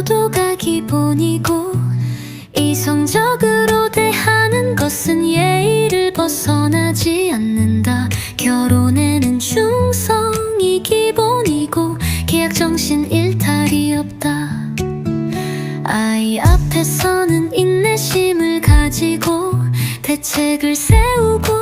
효도가 기본이고 이성적으로 대하는 것은 예의를 벗어나지 않는다. 결혼에는 충성이 기본이고 계약 정신 일탈이 없다. 아이 앞에서는 인내심을 가지고 대책을 세우고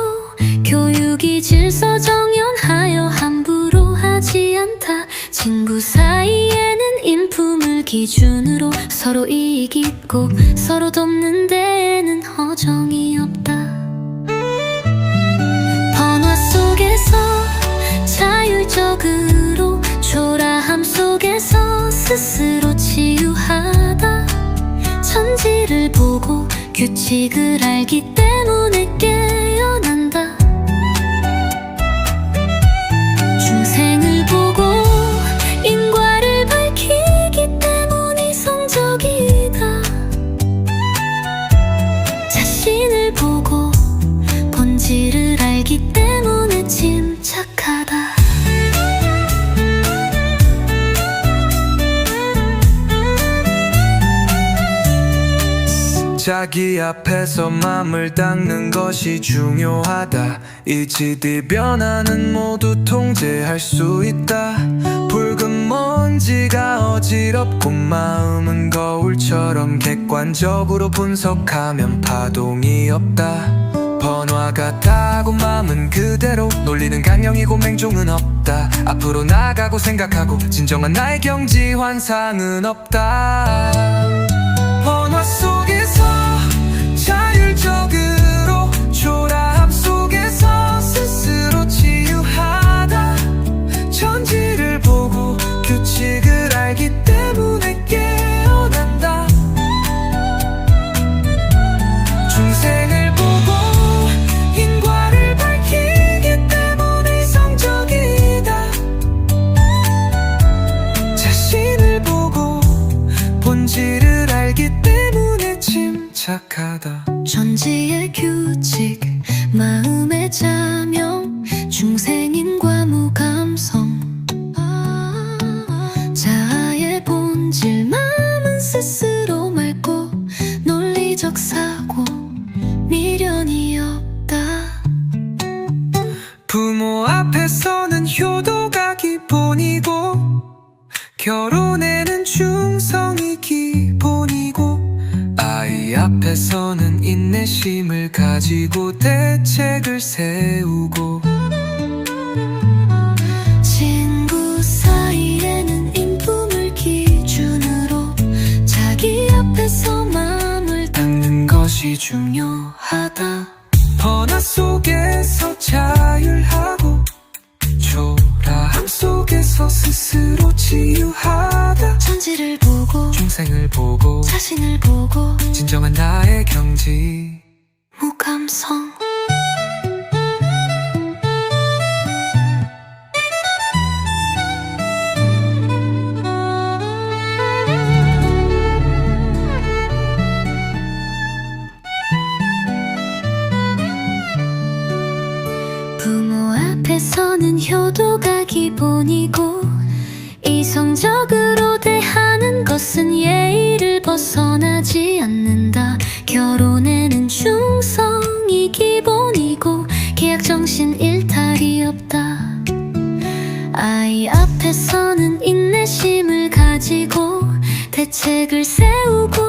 교육이 질서 정연하여 함부로 하지 않다. 친구 사이에는 인품을 기준으로 서로 이익 있고 서로 돕는 데에는 허정이 없다. 번화 속에서 자율적으로 초라함 속에서 스스로 치유하다. 천지를 보고 규칙을 알기 때문에 깨어난다. 중생을 보고 인과를 밝히기 때문에 이성적이다. 자신을 보고 본질을 알기 때문에 침착하다. 자기 앞에서 맘을 닦는 것이 중요하다. 일치된 변화는 모두 통제할 수 있다. 붉은 먼지가 어지럽고 마음은 거울처럼 객관적으로 분석하면 파동이 없다. 번화 같다고 마음은 그대로 논리는 강령이고 맹종은 없다. 앞으로 나가고 생각하고 진정한 나의 경지 환상은 없다. 번화 속에서 자율적으로 초라함 속에서 스스로 치유하다. 천지를 보고 규칙을 알기 때문에 깨어난다. 중생을 보고 인과를 밝히기 때문에 이성적이다. 자신을 보고 본질을 알기 때문에 침착하다. 천지의 규칙, 마음의 자명, 중생인과 무감성. 자아의 본질, 마음은 스스로 맑고 논리적 사고, 미련이 없다. 부모 앞에서는 효도가 기본이고 결혼에는 충성이 기본이고 아이 앞에서는 인내심을 가지고 대책을 세우고 친구 사이에는 인품을 기준으로 자기 앞에서 마음을 닦는 것이 중요하다. 번화 속에서 자율하고 초라함 속에서 스스로 치유하다. 천지를 보고 중생을 보고 자신을 보고 진정한 나의 경지 무감성. 부모 앞에서는 효도가 기본이고 이성적으로 대하는 것은 예의를 벗어나지 않는다. 결혼에는 충성이 기본이고 계약 정신 일탈이 없다. 아이 앞에서는 인내심을 가지고 대책을 세우고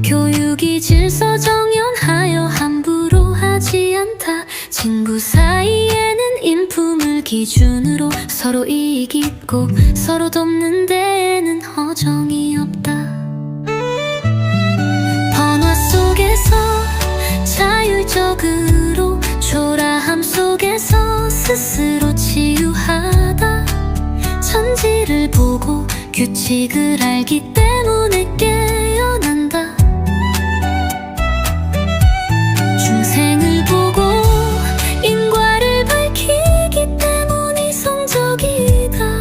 교육이 질서 정연하여 함부로 하지 않다. 친구 사이에는 인품을 기준으로 서로 이익 있고 서로 돕는 데에는 허정이 없다. 번화 속에서 자율적으로 초라함 속에서 스스로 치유하다. 천지를 보고 규칙을 알기 때문에 깨어난다. 중생을 보고 인과를 밝히기 때문에 이성적이다.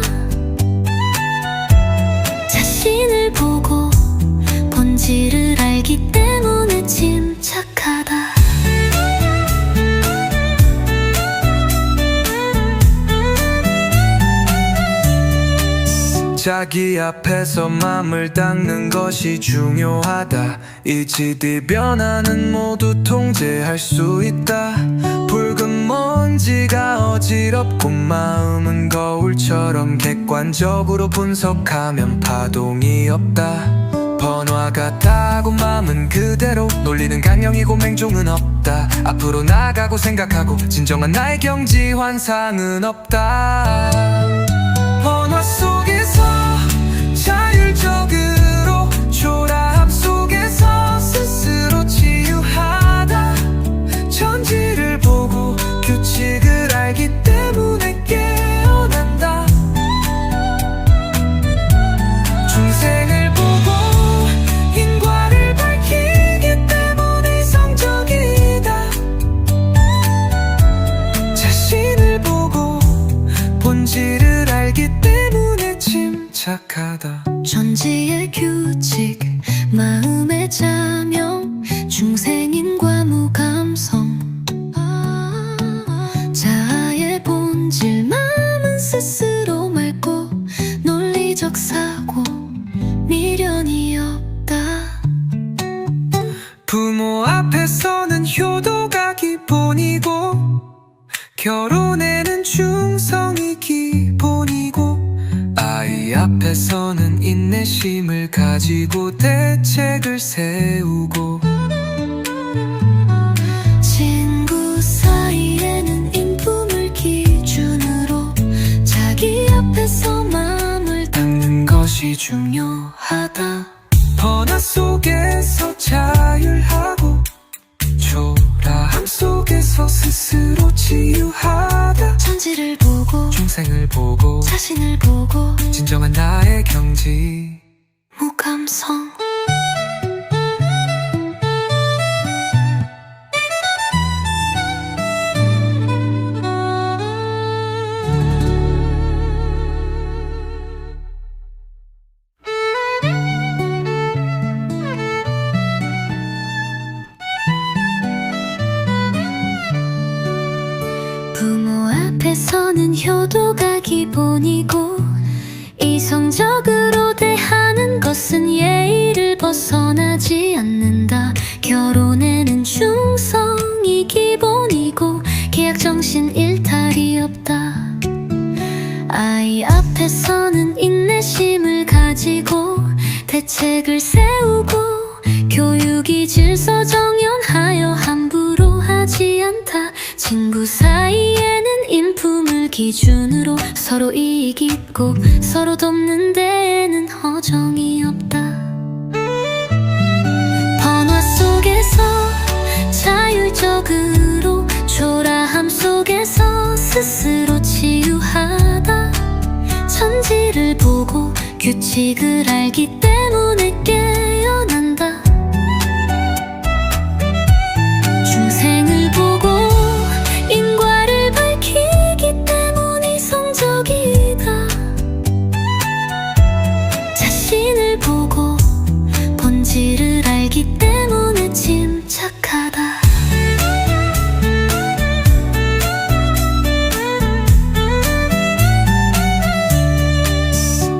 자신을 보고 본질을 알기 때문에 침착하다. 자기 자기 앞에서 맘을 닦는 것이 중요하다. 이치뒤 변화는 모두 통제할 수 있다. 붉은 먼지가 어지럽고 마음은 거울처럼 객관적으로 분석하면 파동이 없다. 번화 같다고 마음은 그대로 놀리는 강령이고 맹종은 없다. 앞으로 나가고 생각하고 진정한 나의 경지 환상은 없다. 번화 속에서 자율적으로 초라함 속에서 스스로 치유하다. 천지를 보고 규칙을 알기 때문에 깨어난다. 중생을 보고 인과를 밝히기 때문에 이성적이다. 자신을 보고 본질을 알기 때문에 침착하다. 천지의 규칙, 마음의 자명, 중생인과 무감성. 자아의 본질, 마음은 스스로 맑고 논리적 사고, 미련이 없다. 부모 앞에서는 효도가 기본이고 결혼에는 충성이 기본이고 아이 앞에서는 인내심을 가지고 대책을 세우고 친구 사이에는 인품을 기준으로 자기 앞에서 마음을 닦는 것이 중요하다. 번화 속에서 자율하고 초라함 속에서 스스로 치유하다. 천지를 보고 중생을 보고 자신을 보고 진정한 나의 경지 무감성. 부모 앞에서는 효도가 기본이고 이성적으로 대하는 것은 예의를 벗어나지 않는다. 결혼에는 충성이 기본이고 계약정신 일탈이 없다. 아이 앞에서는 인내심을 가지고 대책을 세우고 교육이 질서 정연하여 함부로 하지 않다. 친구 사이에는 인품을 기준으로 서로 이익 있고 서로 돕는 데에는 허정이 없다. 번화 속에서 자율적으로 초라함 속에서 스스로 치유하다. 천지를 보고 규칙을 알기 때문에 깨어난다. 중생을 보고 인과를 밝히기 때문에 이성적이다. 자신을 보고 본질을 알기 때문에 침착하다.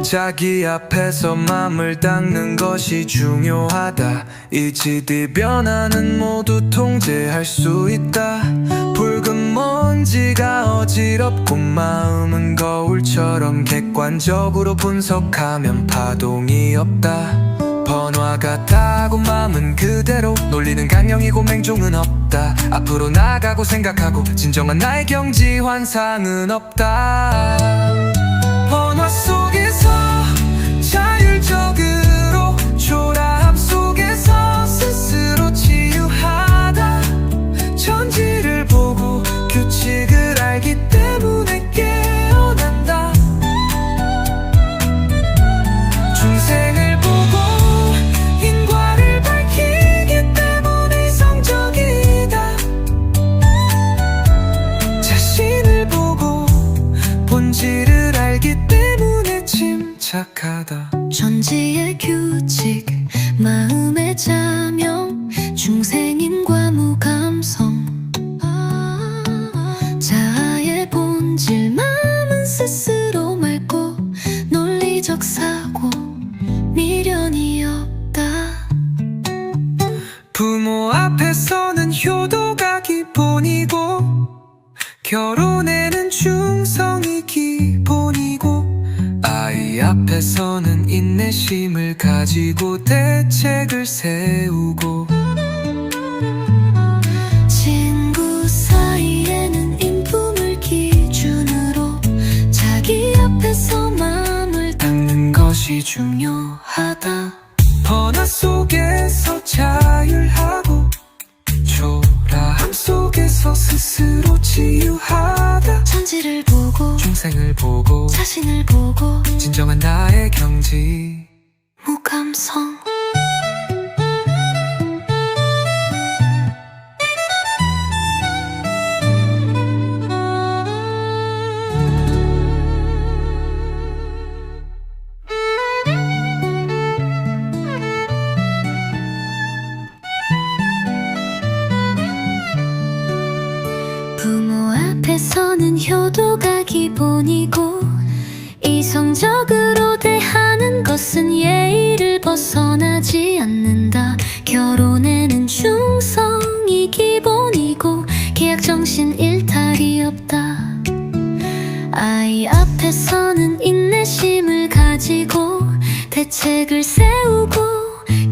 자기 앞에서 맘을 닦는 것이 중요하다. 이치뒤 변화는 모두 통제할 수 있다. 붉은 먼지가 어지럽고 마음은 거울처럼 객관적으로 분석하면 파동이 없다. 번화 같다고 마음은 그대로 놀리는 강령이고 맹종은 없다. 앞으로 나가고 생각하고 진정한 나의 경지 환상은 없다. 번화 속에서 자율적으로 초라함 속에서 스스로 치유하다. 천지를 보고 규칙을 알기 때문에 깨어난다. 중생을 보고 인과를 밝히기 때문에 이성적이다. 자신을 보고 본질을 앞에서는 효도가 기본이고 결혼에는 충성이 기본이고 아이 앞에서는 인내심을 가지고 대책을 세우고 친구 사이에는 인품을 기준으로 자기 앞에서 마음을 닦는 것이 중요하다. 번화 속에서 자율하고 초라함 속에서 스스로 치유하다. 천지를 보고 중생을 보고 자신을 보고 진정한 나의 경지 무감성. 부모 앞에서는 효도가 기본이고 이성적으로 대하는 것은 예의를 벗어나지 않는다. 결혼에는 충성이 기본이고 계약 정신 일탈이 없다. 아이 앞에서는 인내심을 가지고 대책을 세우고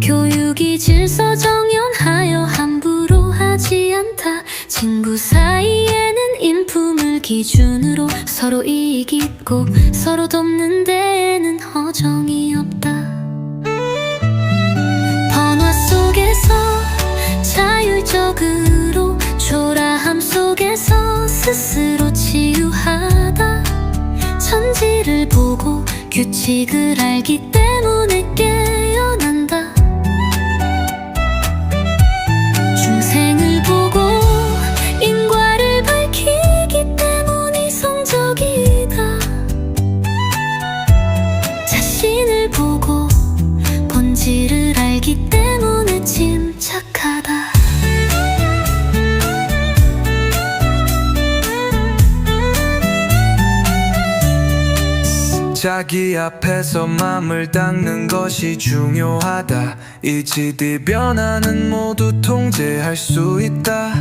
교육이 질서 정연하여 함부로 하지 않다. 친구 사이에는 인품을 기준으로 서로 이익 있고 서로 돕는 데에는 허정이 없다. 번화 속에서 자율적으로 초라함 속에서 스스로 치유하다. 천지를 보고 규칙을 알기 때문에 깨어난다. 중생을 보고 인과를 밝히기 때문에 이성적이다. 자신을 보고 본질을 알기 때문에 침착하다. 자기 앞에서 맘을 닦는 것이 중요하다. 일지대 변화는 모두 통제할 수 있다.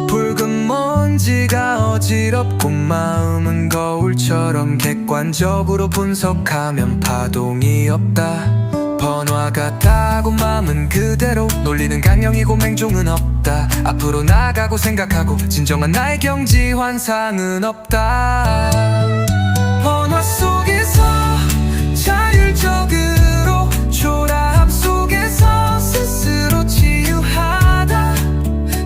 붉은 먼지가 어지럽고 마음은 거울처럼 객관적으로 분석하면 파동이 없다. 번화 같다고 마음은 그대로 논리는 강령이고 맹종은 없다. 앞으로 나가고 생각하고 진정한 나의 경지 환상은 없다. 번화 속에서 자율적으로 초라함 속에서 스스로 치유하다.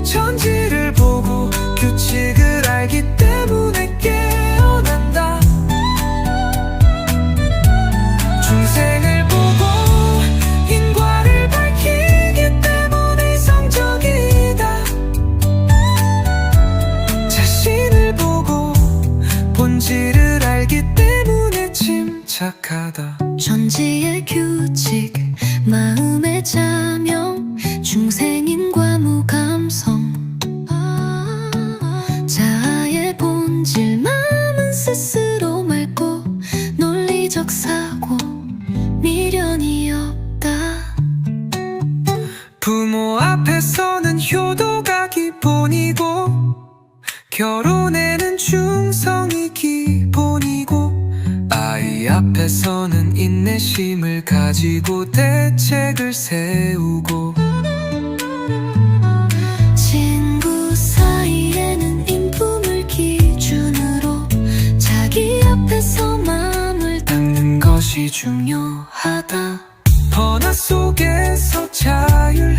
천지를 보고 규칙을 알기 때문에 깨어난다. 중생을 보고 인과를 밝히기 때문에 이성적이다. 자신을 보고 본질을 알기 때문에 침착하다. 천지의 규칙 마음의 자명 중생인과 무감성. 자아의 본질 마음은 스스로 맑고 논리적 사고 미련이 없다. 부모 앞에서는 효도가 기본이고 결혼에는 충성이 기본이고 아이 앞에서는 인내심을 가지고 대책을 세우고 친구 사이에는 인품을 기준으로 자기 앞에서 마음을 닦는 것이 중요하다. 번화 속에서 자율